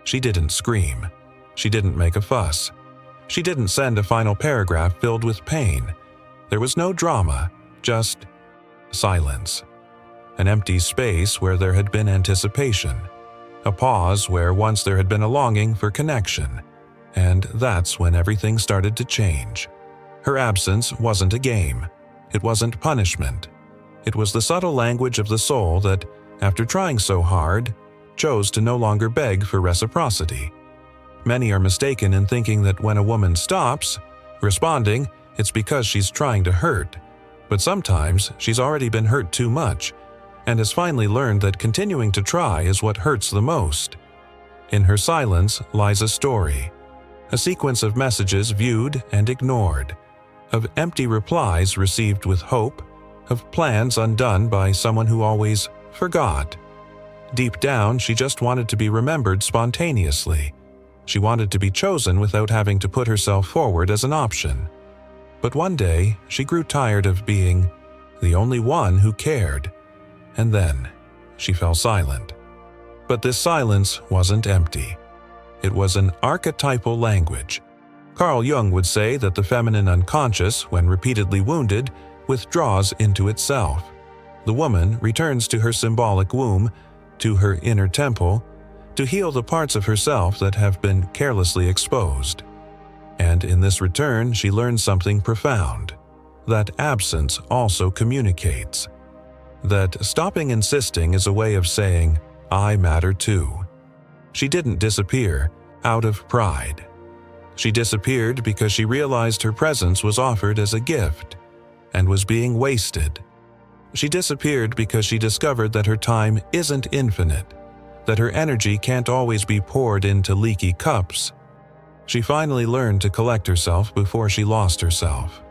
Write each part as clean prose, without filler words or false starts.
She didn't scream. She didn't make a fuss. She didn't send a final paragraph filled with pain. There was no drama, just silence. An empty space where there had been anticipation. A pause where once there had been a longing for connection. And that's when everything started to change. Her absence wasn't a game. It wasn't punishment. It was the subtle language of the soul that, after trying so hard, chose to no longer beg for reciprocity. Many are mistaken in thinking that when a woman stops responding, it's because she's trying to hurt. But sometimes she's already been hurt too much and has finally learned that continuing to try is what hurts the most. In her silence lies a story, a sequence of messages viewed and ignored, of empty replies received with hope, of plans undone by someone who always forgot. Deep down, she just wanted to be remembered spontaneously. She wanted to be chosen without having to put herself forward as an option. But one day, she grew tired of being the only one who cared. And then, she fell silent. But this silence wasn't empty. It was an archetypal language. Carl Jung would say that the feminine unconscious, when repeatedly wounded, withdraws into itself. The woman returns to her symbolic womb, to her inner temple, to heal the parts of herself that have been carelessly exposed. And in this return, she learns something profound, that absence also communicates. That stopping insisting is a way of saying, I matter too. She didn't disappear out of pride. She disappeared because she realized her presence was offered as a gift and was being wasted. She disappeared because she discovered that her time isn't infinite, that her energy can't always be poured into leaky cups. She finally learned to collect herself before she lost herself.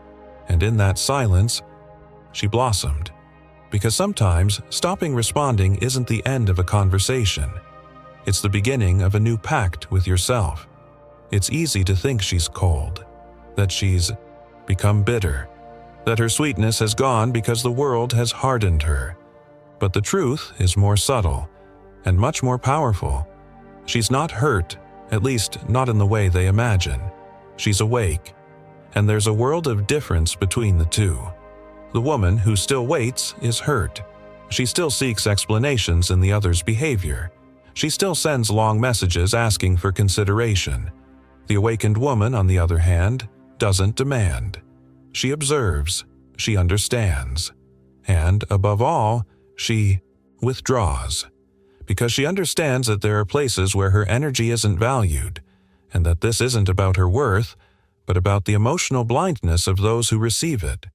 And in that silence, she blossomed. Because sometimes stopping responding isn't the end of a conversation. It's the beginning of a new pact with yourself. It's easy to think she's cold, that she's become bitter, that her sweetness has gone because the world has hardened her. But the truth is more subtle and much more powerful. She's not hurt, at least not in the way they imagine. She's awake, and there's a world of difference between the two. The woman who still waits is hurt. She still seeks explanations in the other's behavior. She still sends long messages asking for consideration. The awakened woman, on the other hand, doesn't demand. She observes, she understands, and, above all, she withdraws. Because she understands that there are places where her energy isn't valued, and that this isn't about her worth, but about the emotional blindness of those who receive it.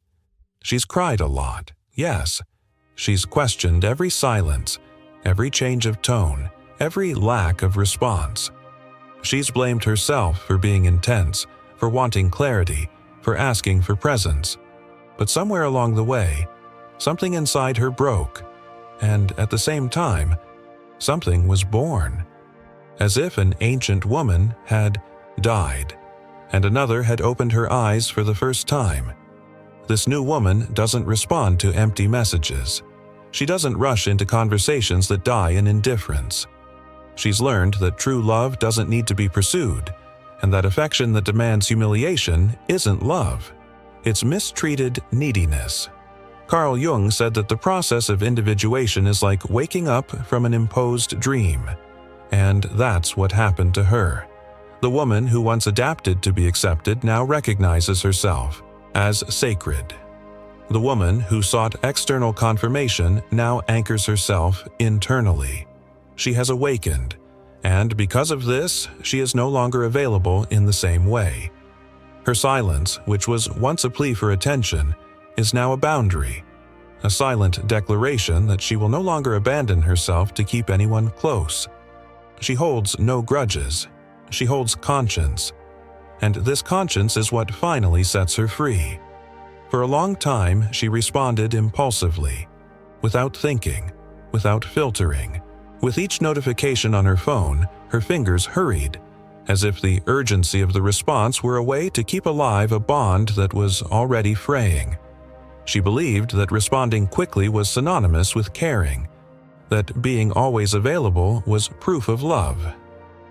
She's cried a lot, yes. She's questioned every silence, every change of tone, every lack of response. She's blamed herself for being intense, for wanting clarity, for asking for presence. But somewhere along the way, something inside her broke, and at the same time, something was born. As if an ancient woman had died, and another had opened her eyes for the first time. This new woman doesn't respond to empty messages. She doesn't rush into conversations that die in indifference. She's learned that true love doesn't need to be pursued, and that affection that demands humiliation isn't love. It's mistreated neediness. Carl Jung said that the process of individuation is like waking up from an imposed dream. And that's what happened to her. The woman who once adapted to be accepted now recognizes herself as sacred. The woman who sought external confirmation now anchors herself internally. She has awakened, and because of this, she is no longer available in the same way. Her silence, which was once a plea for attention, is now a boundary, a silent declaration that she will no longer abandon herself to keep anyone close. She holds no grudges. She holds conscience, and this conscience is what finally sets her free. For a long time, she responded impulsively, without thinking, without filtering. With each notification on her phone, her fingers hurried, as if the urgency of the response were a way to keep alive a bond that was already fraying. She believed that responding quickly was synonymous with caring, that being always available was proof of love.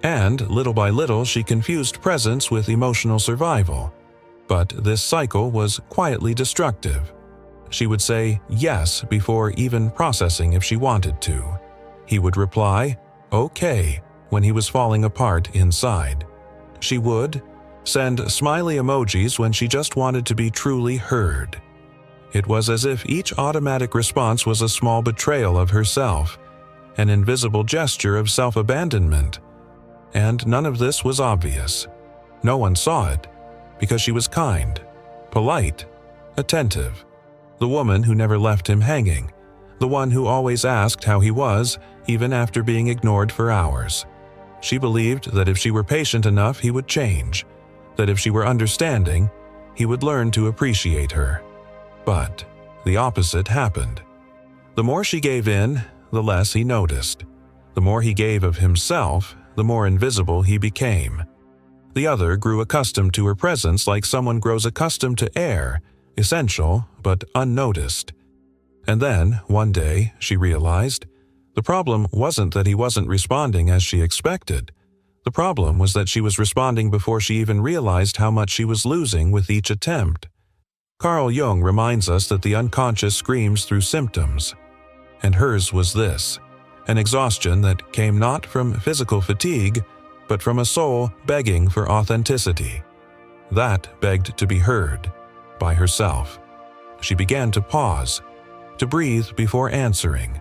And little by little she confused presence with emotional survival. But this cycle was quietly destructive. She would say yes before even processing if she wanted to. He would reply, "Okay," when he was falling apart inside. She would send smiley emojis when she just wanted to be truly heard. It was as if each automatic response was a small betrayal of herself, an invisible gesture of self-abandonment. And none of this was obvious. No one saw it, because she was kind, polite, attentive. The woman who never left him hanging, the one who always asked how he was, even after being ignored for hours. She believed that if she were patient enough, he would change, that if she were understanding, he would learn to appreciate her. But the opposite happened. The more she gave in, the less he noticed. The more he gave of himself, the more invisible he became. The other grew accustomed to her presence like someone grows accustomed to air, essential but unnoticed. And then, one day, she realized, the problem wasn't that he wasn't responding as she expected. The problem was that she was responding before she even realized how much she was losing with each attempt. Carl Jung reminds us that the unconscious screams through symptoms. And hers was this, an exhaustion that came not from physical fatigue, but from a soul begging for authenticity. That begged to be heard, by herself. She began to pause, to breathe before answering,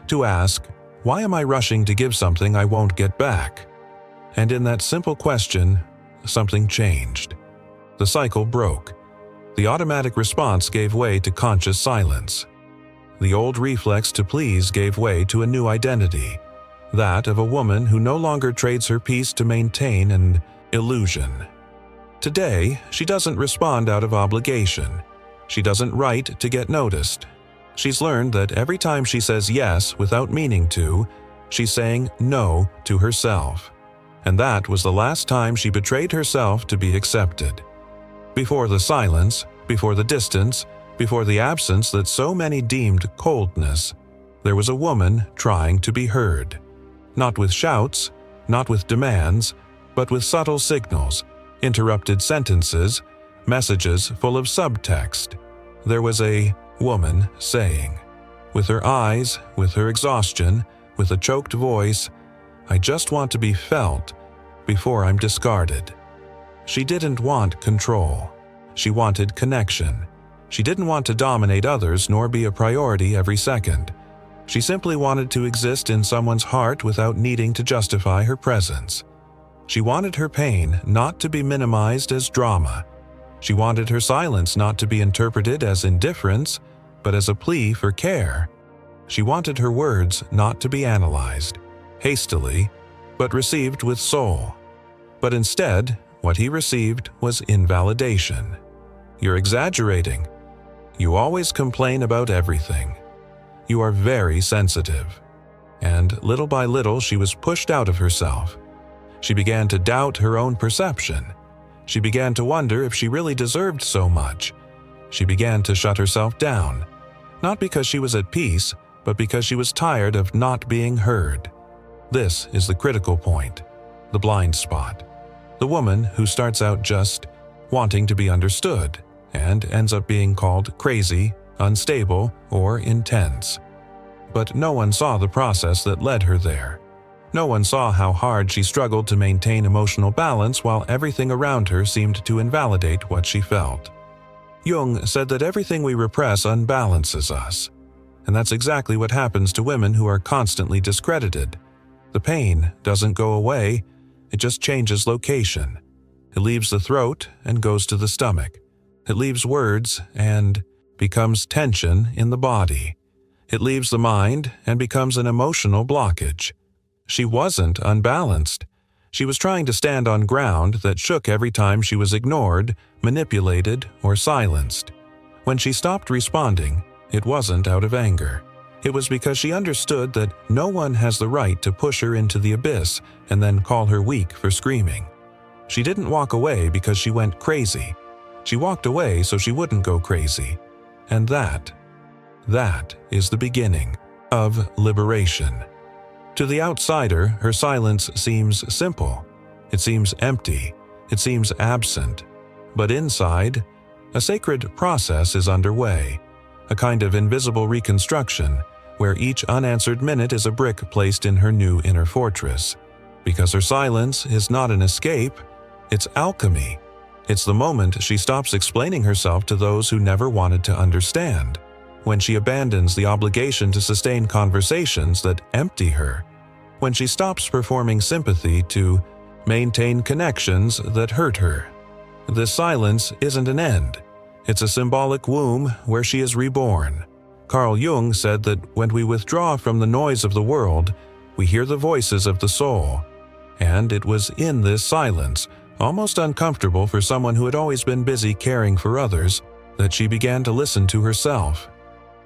to ask, "Why am I rushing to give something I won't get back?" And in that simple question, something changed. The cycle broke. The automatic response gave way to conscious silence. The old reflex to please gave way to a new identity, that of a woman who no longer trades her peace to maintain an illusion. Today, she doesn't respond out of obligation. She doesn't write to get noticed. She's learned that every time she says yes without meaning to, she's saying no to herself. And that was the last time she betrayed herself to be accepted. Before the silence, before the distance, before the absence that so many deemed coldness, there was a woman trying to be heard. Not with shouts, not with demands, but with subtle signals, interrupted sentences, messages full of subtext. There was a woman saying, with her eyes, with her exhaustion, with a choked voice, "I just want to be felt before I'm discarded." She didn't want control. She wanted connection. She didn't want to dominate others nor be a priority every second. She simply wanted to exist in someone's heart without needing to justify her presence. She wanted her pain not to be minimized as drama. She wanted her silence not to be interpreted as indifference, but as a plea for care. She wanted her words not to be analyzed hastily, but received with soul. But instead, what he received was invalidation. "You're exaggerating. You always complain about everything. You are very sensitive." And little by little, she was pushed out of herself. She began to doubt her own perception. She began to wonder if she really deserved so much. She began to shut herself down, not because she was at peace, but because she was tired of not being heard. This is the critical point, the blind spot. The woman who starts out just wanting to be understood and ends up being called crazy, unstable, or intense. But no one saw the process that led her there. No one saw how hard she struggled to maintain emotional balance while everything around her seemed to invalidate what she felt. Jung said that everything we repress unbalances us. And that's exactly what happens to women who are constantly discredited. The pain doesn't go away, it just changes location. It leaves the throat and goes to the stomach. It leaves words and becomes tension in the body. It leaves the mind and becomes an emotional blockage. She wasn't unbalanced. She was trying to stand on ground that shook every time she was ignored, manipulated, or silenced. When she stopped responding, it wasn't out of anger. It was because she understood that no one has the right to push her into the abyss and then call her weak for screaming. She didn't walk away because she went crazy. She walked away so she wouldn't go crazy. And that is the beginning of liberation. To the outsider, her silence seems simple. It seems empty. It seems absent. But inside, a sacred process is underway, a kind of invisible reconstruction where each unanswered minute is a brick placed in her new inner fortress. Because her silence is not an escape, it's alchemy. It's the moment she stops explaining herself to those who never wanted to understand, when she abandons the obligation to sustain conversations that empty her, when she stops performing sympathy to maintain connections that hurt her. This silence isn't an end. It's a symbolic womb where she is reborn. Carl Jung said that when we withdraw from the noise of the world, we hear the voices of the soul. And it was in this silence, almost uncomfortable for someone who had always been busy caring for others, that she began to listen to herself.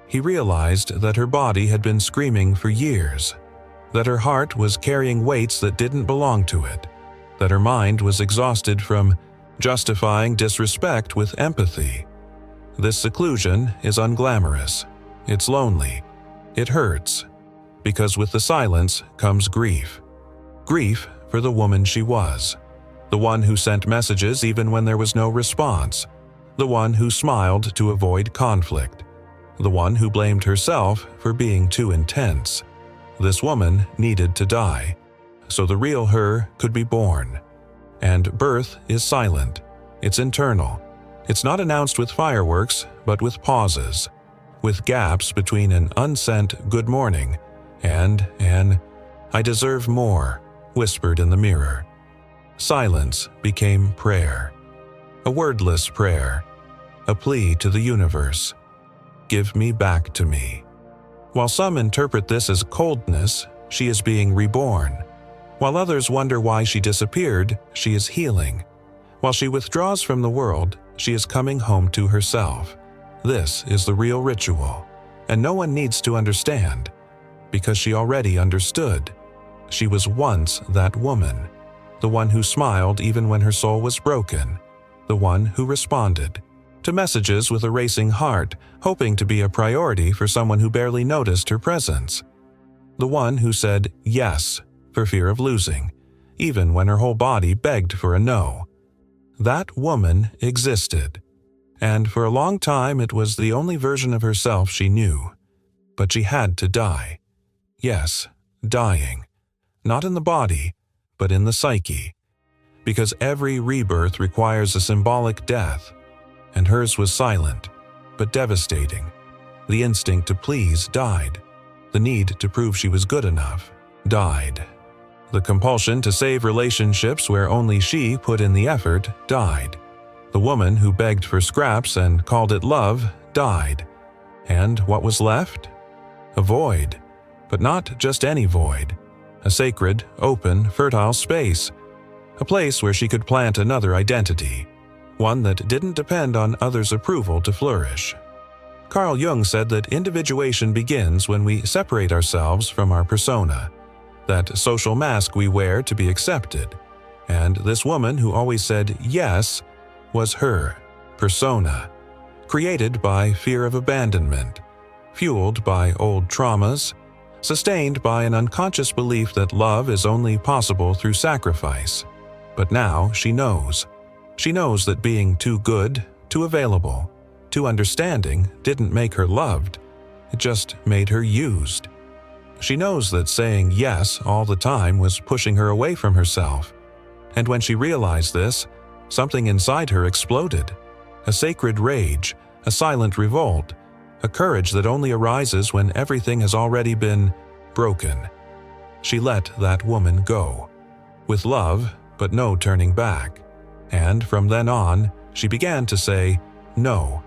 He realized that her body had been screaming for years, that her heart was carrying weights that didn't belong to it, that her mind was exhausted from justifying disrespect with empathy. This seclusion is unglamorous. It's lonely. It hurts. Because with the silence comes grief. Grief for the woman she was. The one who sent messages even when there was no response. The one who smiled to avoid conflict. The one who blamed herself for being too intense. This woman needed to die, so the real her could be born. And birth is silent. It's internal. It's not announced with fireworks, but with pauses, with gaps between an unsent good morning and an "I deserve more" whispered in the mirror. Silence became prayer. A wordless prayer. A plea to the universe. Give me back to me. While some interpret this as coldness, she is being reborn. While others wonder why she disappeared, she is healing. While she withdraws from the world, she is coming home to herself. This is the real ritual, and no one needs to understand, because she already understood. She was once that woman, the one who smiled even when her soul was broken, the one who responded to messages with a racing heart, hoping to be a priority for someone who barely noticed her presence. The one who said yes for fear of losing, even when her whole body begged for a no. That woman existed, and for a long time it was the only version of herself she knew. But she had to die. Yes, dying. Not in the body, but in the psyche. Because every rebirth requires a symbolic death, and hers was silent, but devastating. The instinct to please died. The need to prove she was good enough died. The compulsion to save relationships where only she put in the effort died. The woman who begged for scraps and called it love died. And what was left? A void. But not just any void. A sacred, open, fertile space. A place where she could plant another identity. One that didn't depend on others' approval to flourish. Carl Jung said that individuation begins when we separate ourselves from our persona, that social mask we wear to be accepted. And this woman who always said yes was her persona, created by fear of abandonment, fueled by old traumas, sustained by an unconscious belief that love is only possible through sacrifice. But now she knows. She knows that being too good, too available, too understanding didn't make her loved. It just made her used. She knows that saying yes all the time was pushing her away from herself. And when she realized this, something inside her exploded. A sacred rage, a silent revolt, a courage that only arises when everything has already been broken. She let that woman go. With love, but no turning back. And from then on, she began to say no,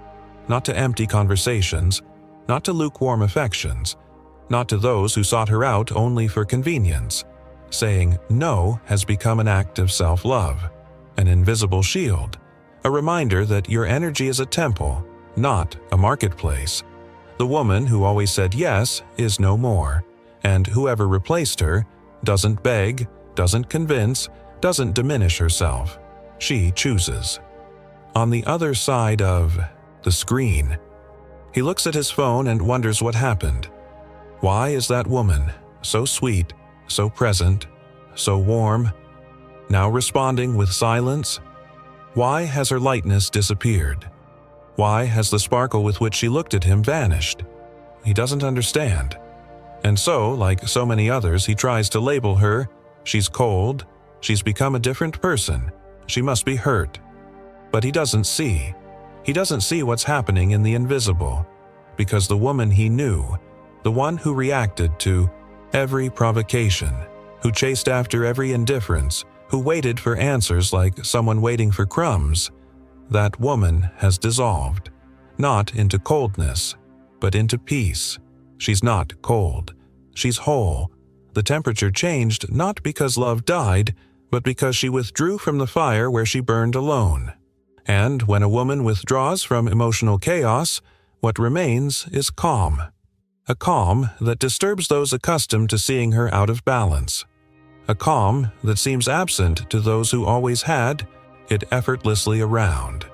not to empty conversations, not to lukewarm affections, not to those who sought her out only for convenience. Saying no has become an act of self-love, an invisible shield, a reminder that your energy is a temple, not a marketplace. The woman who always said yes is no more, and whoever replaced her doesn't beg, doesn't convince, doesn't diminish herself. She chooses. On the other side of the screen, he looks at his phone and wonders what happened. Why is that woman, so sweet, so present, so warm, now responding with silence? Why has her lightness disappeared? Why has the sparkle with which she looked at him vanished? He doesn't understand. And so, like so many others, he tries to label her. She's cold. She's become a different person. She must be hurt. But he doesn't see. He doesn't see what's happening in the invisible. Because the woman he knew, the one who reacted to every provocation, who chased after every indifference, who waited for answers like someone waiting for crumbs, that woman has dissolved, not into coldness, but into peace. She's not cold. She's whole. The temperature changed not because love died, but because she withdrew from the fire where she burned alone. And when a woman withdraws from emotional chaos, what remains is calm. A calm that disturbs those accustomed to seeing her out of balance. A calm that seems absent to those who always had it effortlessly around.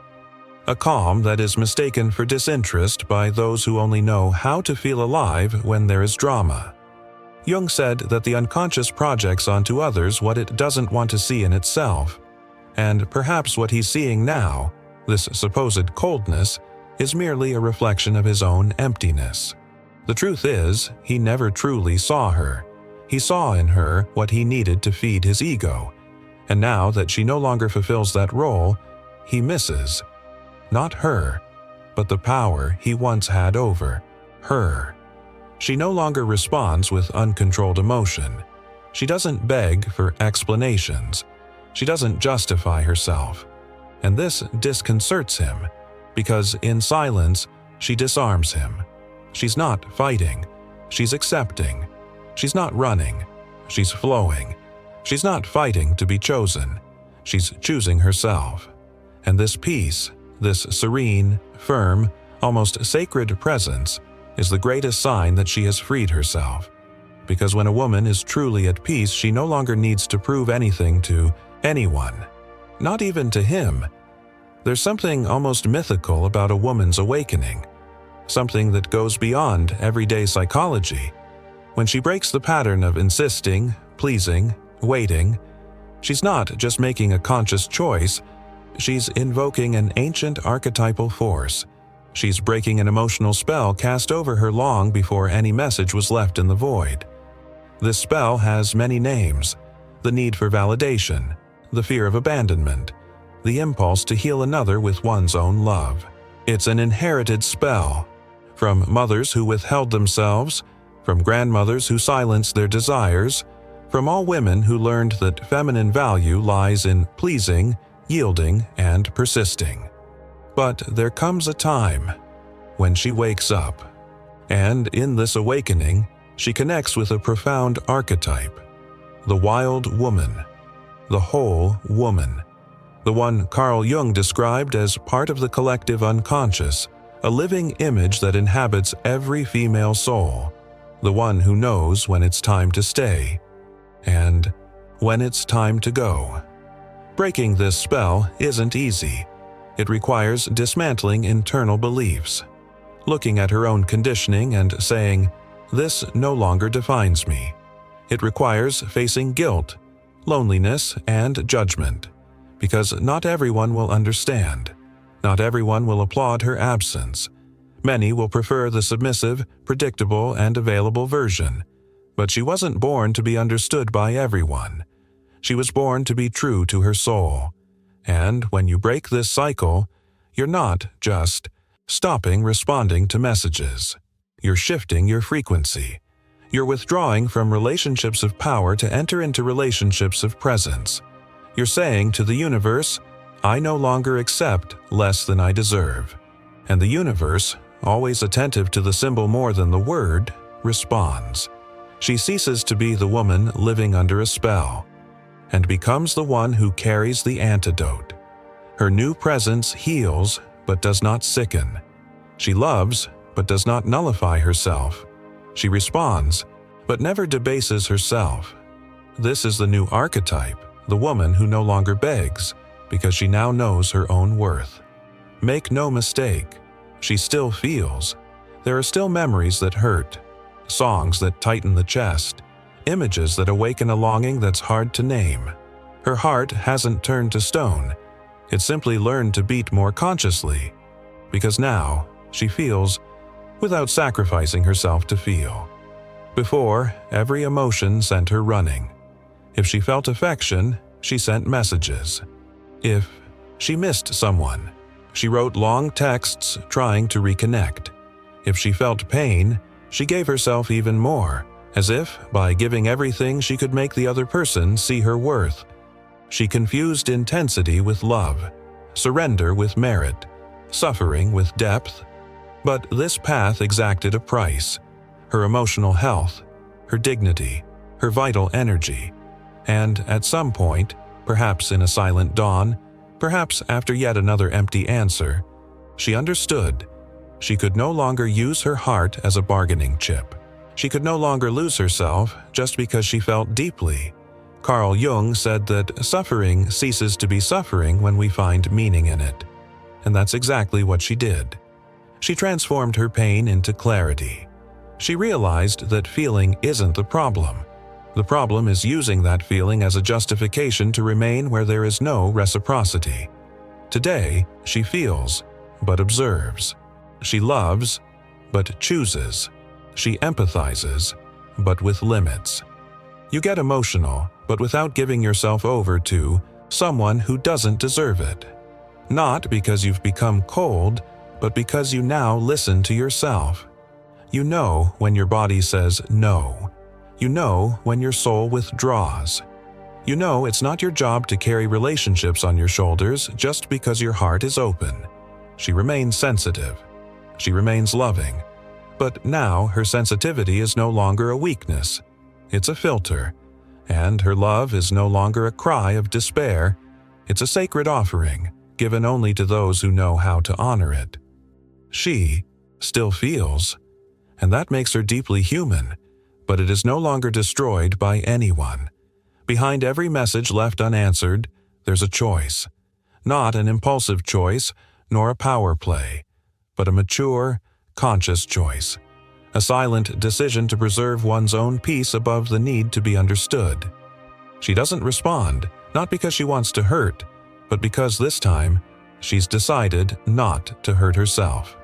A calm that is mistaken for disinterest by those who only know how to feel alive when there is drama. Jung said that the unconscious projects onto others what it doesn't want to see in itself. And perhaps what he's seeing now, this supposed coldness, is merely a reflection of his own emptiness. The truth is, he never truly saw her. He saw in her what he needed to feed his ego. And now that she no longer fulfills that role, he misses. Not her, but the power he once had over her. She no longer responds with uncontrolled emotion. She doesn't beg for explanations. She doesn't justify herself. And this disconcerts him, because in silence, she disarms him. She's not fighting. She's accepting. She's not running. She's flowing. She's not fighting to be chosen. She's choosing herself. And this peace, this serene, firm, almost sacred presence, is the greatest sign that she has freed herself. Because when a woman is truly at peace, she no longer needs to prove anything to anyone, not even to him. There's something almost mythical about a woman's awakening, something that goes beyond everyday psychology. When she breaks the pattern of insisting, pleasing, waiting, she's not just making a conscious choice, she's invoking an ancient archetypal force. She's breaking an emotional spell cast over her long before any message was left in the void. This spell has many names: the need for validation, the fear of abandonment, the impulse to heal another with one's own love. It's an inherited spell, from mothers who withheld themselves, from grandmothers who silenced their desires, from all women who learned that feminine value lies in pleasing, yielding, and persisting. But there comes a time when she wakes up, and in this awakening, she connects with a profound archetype: the wild woman, the whole woman, the one Carl Jung described as part of the collective unconscious, a living image that inhabits every female soul, the one who knows when it's time to stay and when it's time to go. Breaking this spell isn't easy. It requires dismantling internal beliefs, looking at her own conditioning and saying, "This no longer defines me." It requires facing guilt, loneliness, and judgment, because not everyone will understand. Not everyone will applaud her absence. Many will prefer the submissive, predictable, and available version. But she wasn't born to be understood by everyone. She was born to be true to her soul. And when you break this cycle, you're not just stopping responding to messages. You're shifting your frequency. You're withdrawing from relationships of power to enter into relationships of presence. You're saying to the universe, "I no longer accept less than I deserve." And the universe, always attentive to the symbol more than the word, responds. She ceases to be the woman living under a spell, and becomes the one who carries the antidote. Her new presence heals, but does not sicken. She loves, but does not nullify herself. She responds, but never debases herself. This is the new archetype, the woman who no longer begs, because she now knows her own worth. Make no mistake, she still feels. There are still memories that hurt, songs that tighten the chest, images that awaken a longing that's hard to name. Her heart hasn't turned to stone. It's simply learned to beat more consciously, because now she feels without sacrificing herself to feel. Before, every emotion sent her running. If she felt affection, she sent messages. If she missed someone, she wrote long texts trying to reconnect. If she felt pain, she gave herself even more, as if, by giving everything, she could make the other person see her worth. She confused intensity with love, surrender with merit, suffering with depth. But this path exacted a price: her emotional health, her dignity, her vital energy. And at some point, perhaps in a silent dawn, perhaps after yet another empty answer, she understood. She could no longer use her heart as a bargaining chip. She could no longer lose herself just because she felt deeply. Carl Jung said that suffering ceases to be suffering when we find meaning in it. And that's exactly what she did. She transformed her pain into clarity. She realized that feeling isn't the problem. The problem is using that feeling as a justification to remain where there is no reciprocity. Today, she feels, but observes. She loves, but chooses. She empathizes, but with limits. You get emotional, but without giving yourself over to someone who doesn't deserve it. Not because you've become cold, but because you now listen to yourself. You know when your body says no. You know when your soul withdraws. You know it's not your job to carry relationships on your shoulders just because your heart is open. She remains sensitive. She remains loving. But now her sensitivity is no longer a weakness. It's a filter. And her love is no longer a cry of despair. It's a sacred offering, given only to those who know how to honor it. She still feels, and that makes her deeply human, but it is no longer destroyed by anyone. Behind every message left unanswered, there's a choice. Not an impulsive choice, nor a power play, but a mature, conscious choice. A silent decision to preserve one's own peace above the need to be understood. She doesn't respond, not because she wants to hurt, but because this time, she's decided not to hurt herself.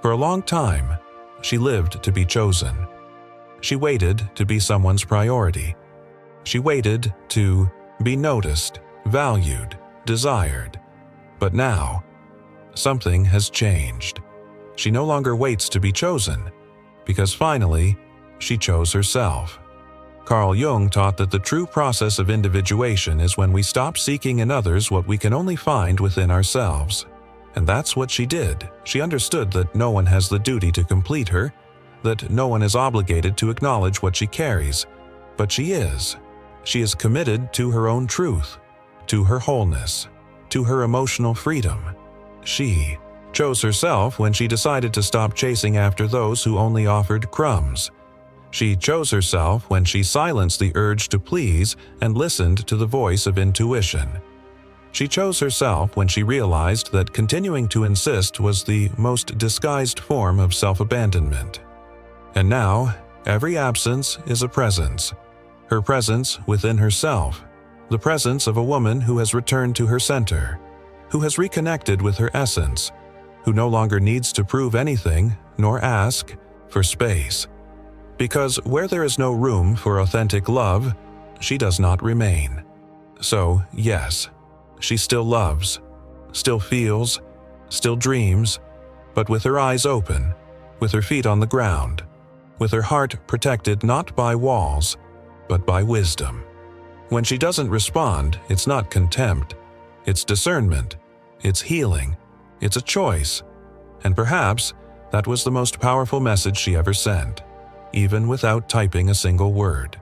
For a long time, she lived to be chosen. She waited to be someone's priority. She waited to be noticed, valued, desired. But now, something has changed. She no longer waits to be chosen, because finally, she chose herself. Carl Jung taught that the true process of individuation is when we stop seeking in others what we can only find within ourselves. And that's what she did. She understood that no one has the duty to complete her, that no one is obligated to acknowledge what she carries. But she is. She is committed to her own truth, to her wholeness, to her emotional freedom. She chose herself when she decided to stop chasing after those who only offered crumbs. She chose herself when she silenced the urge to please and listened to the voice of intuition. She chose herself when she realized that continuing to insist was the most disguised form of self-abandonment. And now, every absence is a presence. Her presence within herself, the presence of a woman who has returned to her center, who has reconnected with her essence, who no longer needs to prove anything nor ask for space. Because where there is no room for authentic love, she does not remain. So, yes, she still loves, still feels, still dreams, but with her eyes open, with her feet on the ground, with her heart protected not by walls, but by wisdom. When she doesn't respond, it's not contempt, it's discernment, it's healing, it's a choice. And perhaps that was the most powerful message she ever sent, even without typing a single word.